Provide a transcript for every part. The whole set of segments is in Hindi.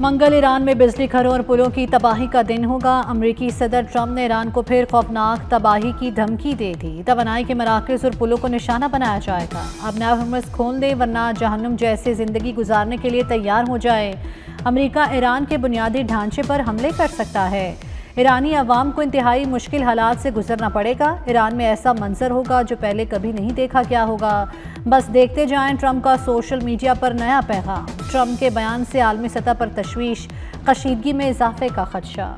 मंगल ईरान में बिजली घरों और पुलों की तबाही का दिन होगा। अमरीकी सदर ट्रंप ने ईरान को फिर खौफनाक तबाही की धमकी दे दी। तवानाई के मराकज़ और पुलों को निशाना बनाया जाएगा। अब नया हरमुज़ खोल दे वरना जहन्नुम जैसे ज़िंदगी गुजारने के लिए तैयार हो जाए। अमरीका ईरान के बुनियादी ढांचे पर हमले कर सकता है। ईरानी अवाम को इंतहाई मुश्किल हालात से गुजरना पड़ेगा। ईरान में ऐसा मंजर होगा जो पहले कभी नहीं देखा गया होगा। बस देखते जाएं ट्रंप का सोशल मीडिया पर नया पैगाम। ट्रंप के बयान से आलमी सतह पर तशवीश, कशीदगी में इजाफे का खदशा।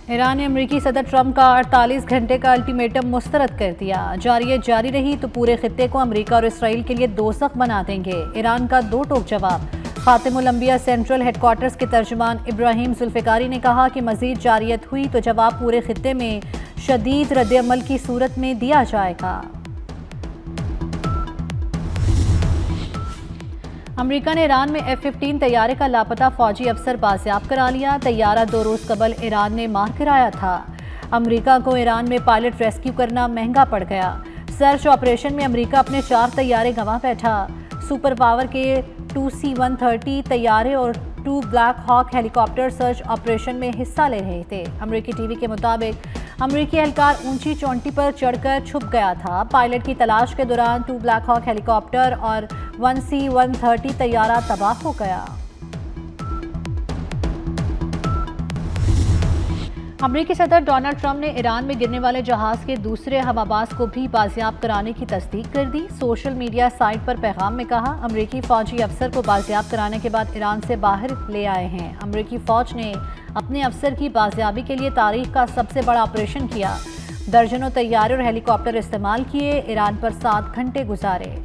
ईरान ने अमरीकी सदर ट्रंप का 48 घंटे का अल्टीमेटम मुस्तरद कर दिया। जारियत जारी रही तो पूरे खित्ते को अमरीका और इसराइल के लिए दोज़ख बना देंगे। ईरान का दो टोक जवाब। खातिमुल अंबिया सेंट्रल हेडक्वार्टर्स के तर्जुमान इब्राहिम जुल्फ़िकारी ने कहा कि मज़ीद जारियत हुई तो जवाब पूरे खित्ते में शदीद रद्द-ए-अमल की सूरत में दिया जाएगा। अमरीका ने ईरान में F-15 तैयारे का लापता फौजी अफसर बाजियाब करा लिया। तैयारा 2 रोज़ कबल ईरान ने मार गिराया था। अमरीका को ईरान में पायलट रेस्क्यू करना महंगा पड़ गया। सर्च ऑपरेशन में अमरीका अपने 4 तैयारे गंवा बैठा। सुपर पावर के 2C-130 तैयारे और 2 black hawk helicopter search operation में हिस्सा ले रहे थे। अमरीकी टीवी के मुताबिक अमरीकी एहलकार ऊंची चोटी पर चढ़कर छुप गया था। पायलट की तलाश के दौरान 2 ब्लैक हॉक हेलीकॉप्टर और 1C-130 तैयारा तबाह हो गया। अमरीकी सदर डोनाल्ड ट्रंप ने ईरान में गिरने वाले जहाज के दूसरे हवाबाज को भी बाजियाब कराने की तस्दीक कर दी। सोशल मीडिया साइट पर पैगाम में कहा, अमरीकी फौजी अफसर को बाजियाब कराने के बाद ईरान से बाहर ले आए हैं। अमरीकी फौज ने अपने अफसर की बाजियाबी के लिए तारीख का सबसे बड़ा ऑपरेशन किया। दर्जनों तैयारे और हेलीकॉप्टर इस्तेमाल किए। ईरान पर 7 घंटे गुजारे।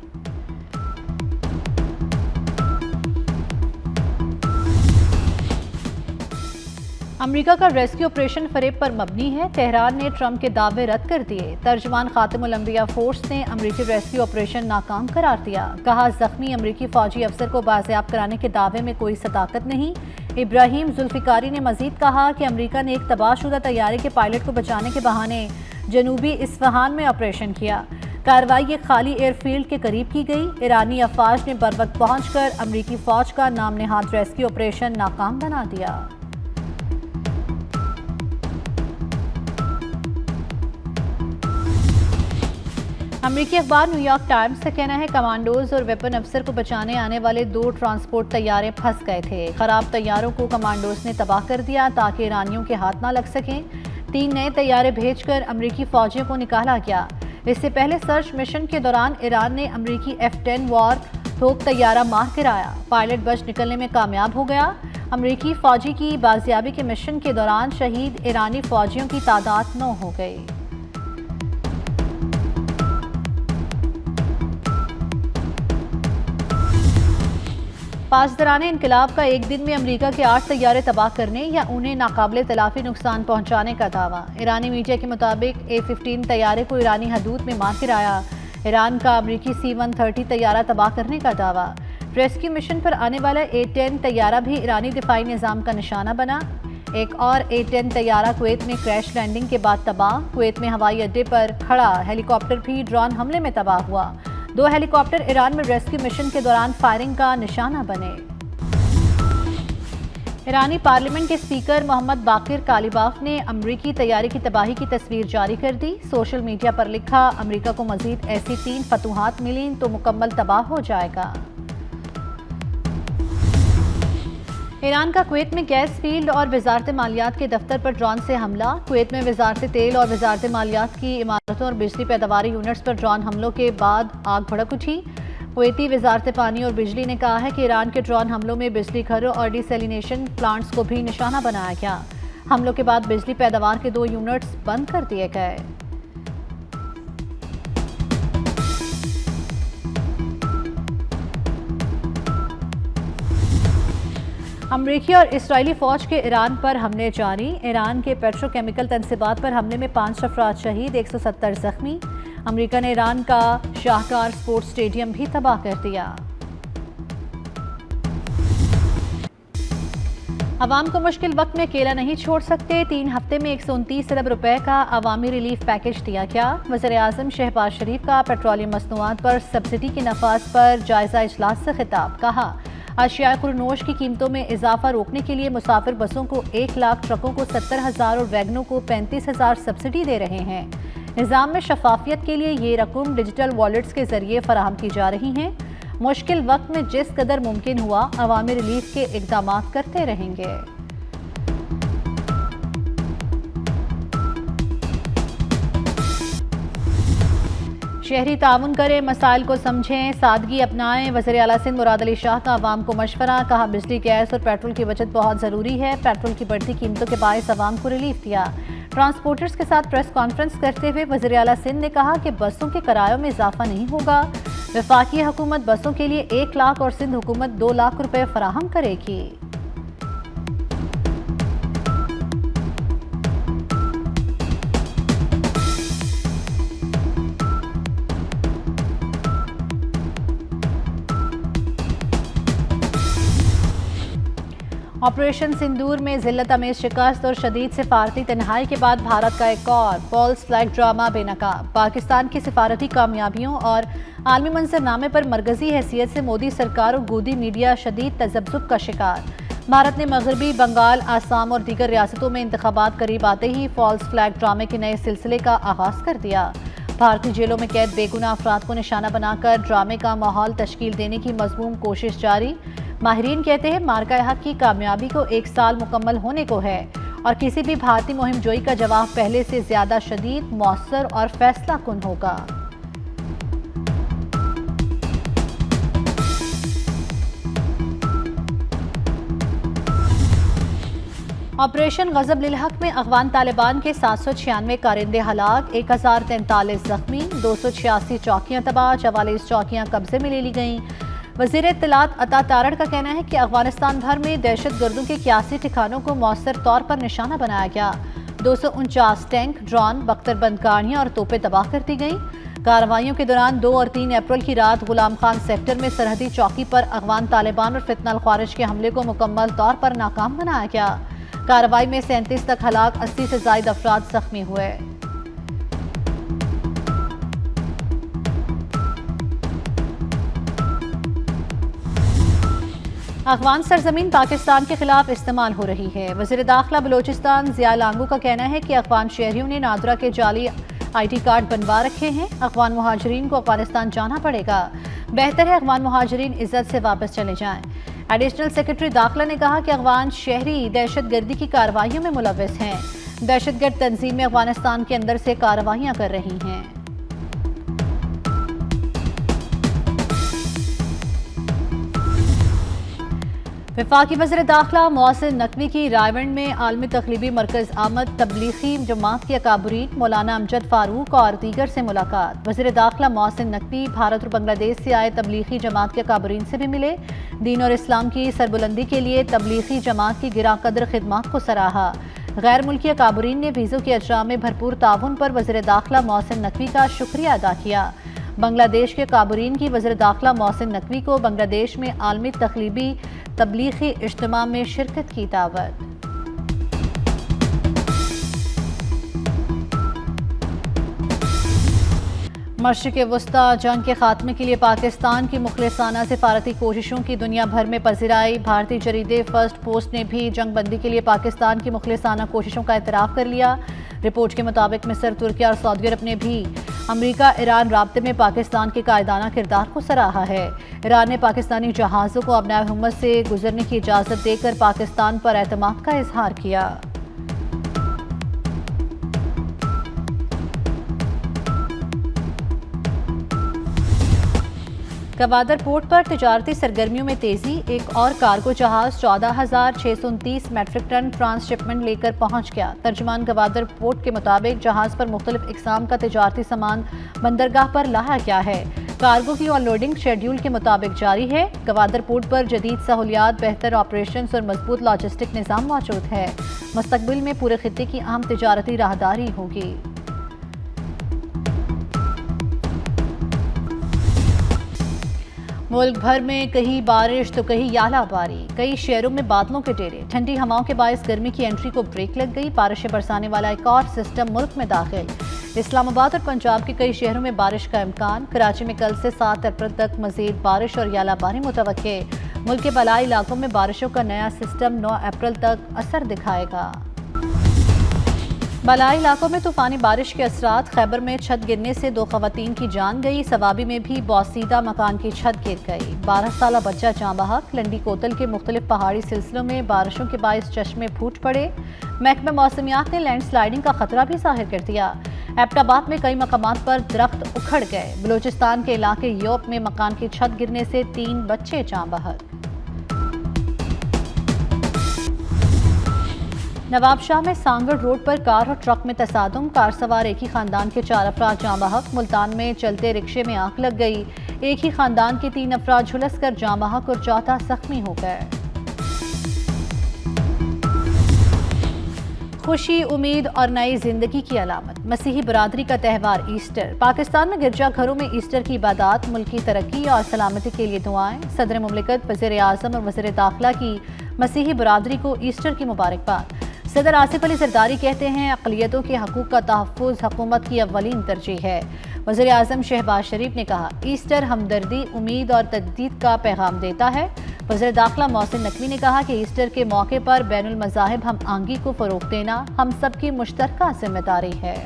अमरीका का रेस्क्यू ऑपरेशन फरेब पर मबनी है। तेहरान ने ट्रंप के दावे रद्द कर दिए। तर्जुमान खातिमुल अंबिया फोर्स ने अमरीकी रेस्क्यू ऑपरेशन नाकाम करार दिया। कहा, जख्मी अमरीकी फौजी अफसर को बाजियाब कराने के दावे में कोई सदाकत नहीं। इब्राहिम जुल्फ़िकारी ने मजीद कहा कि अमरीका ने एक तबाहशुदा तैयारे के पायलट को बचाने के बहाने जनूबी इस्फहान में ऑपरेशन किया। कार्रवाई एक खाली एयरफील्ड के करीब की गई। ईरानी अफवाज ने बरवक्त पहुंचकर अमरीकी फौज का नाम नेहाद रेस्क्यू ऑपरेशन नाकाम बना दिया। अमरीकी अखबार न्यूयॉर्क टाइम्स का कहना है, कमांडोज और वेपन अफसर को बचाने आने वाले 2 ट्रांसपोर्ट तैयारे फंस गए थे। खराब तैयारों को कमांडोज ने तबाह कर दिया ताकि ईरानियों के हाथ ना लग सकें। 3 नए तैयारे भेजकर अमरीकी फौजियों को निकाला गया। इससे पहले सर्च मिशन के दौरान ईरान ने अमरीकी F-10 वॉर तोप तैयारा मार गिराया। पायलट बच निकलने में कामयाब हो गया। अमरीकी फौजी की बाजियाबी के मिशन के दौरान शहीद ईरानी फौजियों की तादाद 9 हो गई। पासदाराने इनकलाब का एक दिन में अमरीका के 8 तैयारे तबाह करने या उन्हें नाकाबिले तलाफी नुकसान पहुंचाने का दावा। ईरानी मीडिया के मुताबिक A-15 तैयारे को ईरानी हदूद में मार गिराया। ईरान का अमरीकी C-130 तैयारा तबाह करने का दावा। रेस्क्यू मिशन पर आने वाला A-10 तैयारा भी ईरानी दिफाई निज़ाम का निशाना बना। एक और A-10 तैयारा कुवैत में क्रैश लैंडिंग के बाद तबाह। कुवैत में हवाई अड्डे पर खड़ा हेलीकॉप्टर भी ड्रोन हमले में तबाह हुआ। 2 हेलीकॉप्टर ईरान में रेस्क्यू मिशन के दौरान फायरिंग का निशाना बने। ईरानी पार्लियामेंट के स्पीकर मोहम्मद बाकिर कालिबाफ ने अमरीकी तैयारी की तबाही की तस्वीर जारी कर दी। सोशल मीडिया पर लिखा, अमरीका को मजीद ऐसी 3 फतूहात मिली तो मुकम्मल तबाह हो जाएगा। ईरान का कुवैत में गैस फील्ड और वजारत मालियात के दफ्तर पर ड्रोन से हमला। कुवैत में वजारत तेल और वजारत मालियात की इमारतों और बिजली पैदावारी यूनिट्स पर ड्रोन हमलों के बाद आग भड़क उठी। कुवैती वजारत पानी और बिजली ने कहा है कि ईरान के ड्रोन हमलों में बिजली घरों और डिसैलिनेशन प्लांट्स को भी निशाना बनाया गया। हमलों के बाद बिजली पैदावार के 2 यूनिट्स बंद कर दिए गए। अमरीकी और इसराइली फौज के ईरान पर हमले जारी। ईरान के पेट्रोकेमिकल तनसीबात पर हमले में 5 अफराद शहीद, 170 जख्मी। अमरीका ने ईरान का शाहकार स्पोर्ट्स स्टेडियम भी तबाह कर दिया। अवाम को मुश्किल वक्त में अकेला नहीं छोड़ सकते। 3 हफ्ते में 129 अरब रुपए का अवामी रिलीफ पैकेज दिया गया। वज़ीर-ए-आज़म शहबाज शरीफ का पेट्रोलियम मसनूआत पर सब्सिडी के नफाज पर जायजा इजलास से खिताब। कहा, अशिया खुरनोश की कीमतों में इजाफा रोकने के लिए मुसाफिर बसों को 1 लाख, ट्रकों को 70,000 और वैगनों को 35,000 सब्सिडी दे रहे हैं। निज़ाम में शफाफियत के लिए ये रकम डिजिटल वॉलेट्स के जरिए फराहम की जा रही हैं। मुश्किल वक्त में जिस कदर मुमकिन हुआ अवामी रिलीफ के इक़दाम करते रहेंगे। शहरी ताउन करें, मसाइल को समझें, सादगी अपनाएं। वज़ीर आला सिंध मुराद अली शाह का अवाम को मशवरा। कहा, बिजली, गैस और पेट्रोल की बचत बहुत ज़रूरी है। पेट्रोल की बढ़ती कीमतों के बायस अवाम को रिलीफ दिया। ट्रांसपोर्टर्स के साथ प्रेस कॉन्फ्रेंस करते हुए वज़ीर आला सिंध ने कहा कि बसों के किरायों में इजाफा नहीं होगा। वफाकी हुकूमत बसों के लिए 1 लाख और सिंध हुकूमत 2 लाख रुपए फराहम करेगी। ऑपरेशन सिंदूर में जिल्लत अमेज शिकस्त और शदीद सिफारती तन्हाई के बाद भारत का एक और फॉल्स फ्लैग ड्रामा बेनकाब। पाकिस्तान की सिफारती कामयाबियों और आलमी मंजरनामे पर मरकजी हैसियत से मोदी सरकार और गोदी मीडिया शदीद तजब्जुब का शिकार। भारत ने मगरबी बंगाल, आसाम और दीगर रियासतों में इंतखाबात करीब आते ही फॉल्स फ्लैग ड्रामे के नए सिलसिले का आगाज कर दिया। भारतीय जेलों में कैद बेगुनाह अफराद को निशाना बनाकर ड्रामे का माहौल तश्कील देने की मज़मूम कोशिश जारी। माहिरीन कहते हैं, मार्का हक की कामयाबी को 1 साल मुकम्मल होने को है और किसी भी भारतीय मुहिम जोई का जवाब पहले से ज्यादा शदीद, मौसर और फैसला कुन होगा। ऑपरेशन गजब लिल हक में अफगान तालिबान के 796 कारिंदे हलाक, 1043 जख्मी, 286 चौकियां तबाह, 44 चौकियां कब्जे में ले ली गईं। वज़ीर इत्तलात अता तारड़ का कहना है कि अफगानिस्तान भर में दहशत गर्दों के 81 ठिकानों को मौसर तौर पर निशाना बनाया गया। 249 टैंक, ड्रोन, बख्तरबंद गाड़ियां और तोपें तबाह कर दी गईं। कार्रवाइयों के दौरान 2 और 3 अप्रैल की रात गुलाम खान सेक्टर में सरहदी चौकी पर अफगान तालिबान और फितनल ख्वारिज के हमले को मुकम्मल तौर पर नाकाम बनाया गया। कार्रवाई में 37 तक हलाक, 80 से जायद अफराद जख्मी हुए। अफगान सरजमीन पाकिस्तान के खिलाफ इस्तेमाल हो रही है। वज़ीर दाखिला बलोचिस्तान ज़िया लांगू का कहना है कि अफगान शहरियों ने नादरा के जाली IT कार्ड बनवा रखे हैं। अफगान मुहाजिरीन को अफगानिस्तान जाना पड़ेगा। बेहतर है अफगान मुहाजिरीन इज्जत से वापस चले जाएं। एडिशनल सेक्रेटरी दाखिला ने कहा कि अफगान शहरी दहशतगर्दी की कार्रवाइयों में मुलव्वस हैं। दहशतगर्द तंजीमें अफगानिस्तान के अंदर से कार्रवाइयां कर रही हैं। वफाकी वज़ीर दाखिला मोहसिन नकवी की रायवंड में आलमी तकलीबी मरकज़ आमद, तबलीगी जमात के अकाबरीन मौलाना अमजद फारूक और दीगर से मुलाकात। वज़ीर दाखिला मोहसिन नकवी भारत और बांग्लादेश से आए तबलीगी जमात के अकाबरीन से भी मिले। दीन और इस्लाम की सरबुलंदी के लिए तबलीगी जमात की गिरा कदर खिदमात को सराहा। गैर मुल्की अकाबरीन ने वीज़ों के अजरा में भरपूर ताउन पर वज़ीर दाखिला मोहसिन नकवी का शुक्रिया अदा किया। बांग्लादेश के काबरीन की वज़ीर दाखिला मोहसिन नकवी को बांग्लादेश में आलमी तकलीबी तबलीगी इज्तिमा में शिरकत की दावत। मशरिक़ वस्ता जंग के खात्मे के लिए पाकिस्तान की मुखलिसाना सिफारती कोशिशों की दुनिया भर में पज़िराई। भारतीय जरीदे फर्स्ट पोस्ट ने भी जंग बंदी के लिए पाकिस्तान की मुखलिसाना कोशिशों का एतराफ़ कर लिया। रिपोर्ट के मुताबिक मिस्र, तुर्की और सऊदी अरब ने भी अमरीका ईरान राब्ते में पाकिस्तान के कायदाना किरदार को सराहा है। ईरान ने पाकिस्तानी जहाज़ों को अपने हुकूमत से गुजरने की इजाज़त देकर पाकिस्तान पर एतमाद का इजहार किया। गवादर पोर्ट पर तिजारती सरगर्मियों में तेजी। एक और कार्गो जहाज 14,629 मैट्रिक टन ट्रांसशिपमेंट लेकर पहुंच गया। तर्जुमान गवादर पोर्ट के मुताबिक जहाज पर मुख्तलिफ इकसाम का तिजारती सामान बंदरगाह पर लाया गया है। कार्गो की अनलोडिंग शेड्यूल के मुताबिक जारी है। गवादर पोर्ट पर जदीद सहूलियात, बेहतर ऑपरेशन और मजबूत लॉजिस्टिक निज़ाम मौजूद है। मुस्तकबिल में पूरे खित्ते की अहम तिजारती राहदारी होगी। मुल्क भर में कहीं बारिश तो कहीं यालाबारी, कई शहरों में बादलों के डेरे। ठंडी हवाओं के बायस गर्मी की एंट्री को ब्रेक लग गई। बारिशें बरसाने वाला एक और सिस्टम मुल्क में दाखिल। इस्लामाबाद और पंजाब के कई शहरों में बारिश का इम्कान। कराची में कल से 7 अप्रैल तक मजीद बारिश और यालाबारी मुतवक्के। मुल्क के बलाई इलाकों में बारिशों का नया सिस्टम 9 अप्रैल तक असर दिखाएगा। बलाई इलाकों में तूफानी बारिश के असरात। खैबर में छत गिरने से 2 खवातीन की जान गई। सवाबी में भी बौसीदा मकान की छत गिर गई। 12 साला बच्चा जाँ बहक। लंडी कोतल के मुख्तलिफ पहाड़ी सिलसिलों में बारिशों के बायस चश्मे फूट पड़े। महकमा मौसमियात ने लैंड स्लाइडिंग का खतरा भी जाहिर कर दिया। एबटाबाद में कई मकामात पर दरख्त उखड़ गए। बलूचिस्तान के इलाके योप में मकान की छत गिरने से 3 बच्चे जाँ बहक। नवाबशाह में सांगड़ रोड पर कार और ट्रक में तसादुम। कार सवार एक ही खानदान के 4 अफराद जाँ बहक। मुल्तान में चलते रिक्शे में आग लग गई। एक ही खानदान के 3 अफराद झुलस कर जाँ बहक और 4 जख्मी हो गए। खुशी, उम्मीद और नई जिंदगी की अलामत। मसीही बरादरी का त्यौहार ईस्टर। पाकिस्तान में गिरजाघरों में ईस्टर की इबादत, मुल्क की तरक्की और सलामती के लिए दुआएं। सदर मुमलिकत, वज़ीर आज़म और वज़ीर दाखिला की मसीही बरादरी को ईस्टर की मुबारकबाद। सदर आसिफ अली जरदारी कहते हैं, अक़लियतों के हकूक़ का तहफ़्फ़ुज़ हुकूमत की अव्वलीन तरजीह है। वज़ीर आज़म शहबाज शरीफ ने कहा, ईस्टर हमदर्दी, उम्मीद और तजदीद का पैगाम देता है। वज़ीर दाखिला मोहसिन नकवी ने कहा कि ईस्टर के मौके पर बैनुल मज़ाहिब हम आंगी को फ़रोग़ देना हम सबकी मुश्तरका जिम्मेदारी है।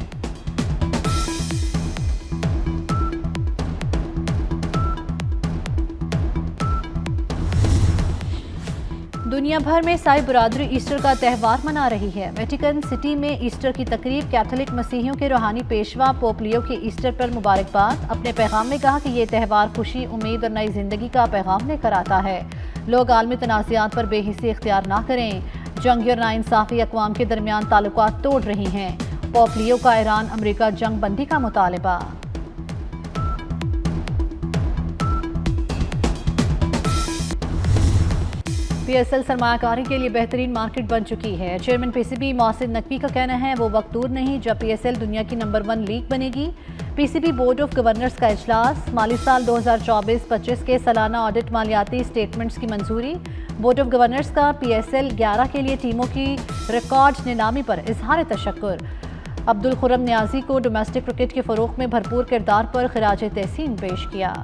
दुनिया भर में ईसाई बरादरी ईस्टर का त्यौहार मना रही है। वेटिकन सिटी में ईस्टर की तकरीब। कैथोलिक मसीहियों के रूहानी पेशवा पोप लियो के ईस्टर पर मुबारकबाद। अपने पैगाम में कहा कि ये त्यौहार खुशी, उम्मीद और नई जिंदगी का पैगाम लेकर आता है। लोग आलमी तनाज़ात पर बेहिसी इख्तियार ना करें। जंगी और नाइंसाफ़ी अक़वाम के दरमियान ताल्लुकात तोड़ रही हैं। पोप लियो का ईरान अमरीका जंग बंदी का मुतालबा। PSL सरमायाकारी के लिए बेहतरीन मार्केट बन चुकी है। चेयरमैन PCB मोहसिन नकवी का कहना है, वो वक्त दूर नहीं जब PSL दुनिया की नंबर 1 लीग बनेगी। PCB बोर्ड ऑफ गवर्नर्स का इजलास। माली साल 2024-25 के सालाना ऑडिट मालियाती स्टेटमेंट्स की मंजूरी। बोर्ड ऑफ गवर्नर्स का PSL 11 के लिए टीमों की रिकॉर्ड नीलामी पर इजहार तशक्कुर। अब्दुल खुर्रम नियाजी को डोमेस्टिक क्रिकेट के फ़रोग़ में भरपूर किरदार पर खिराज तहसीन पेश किया।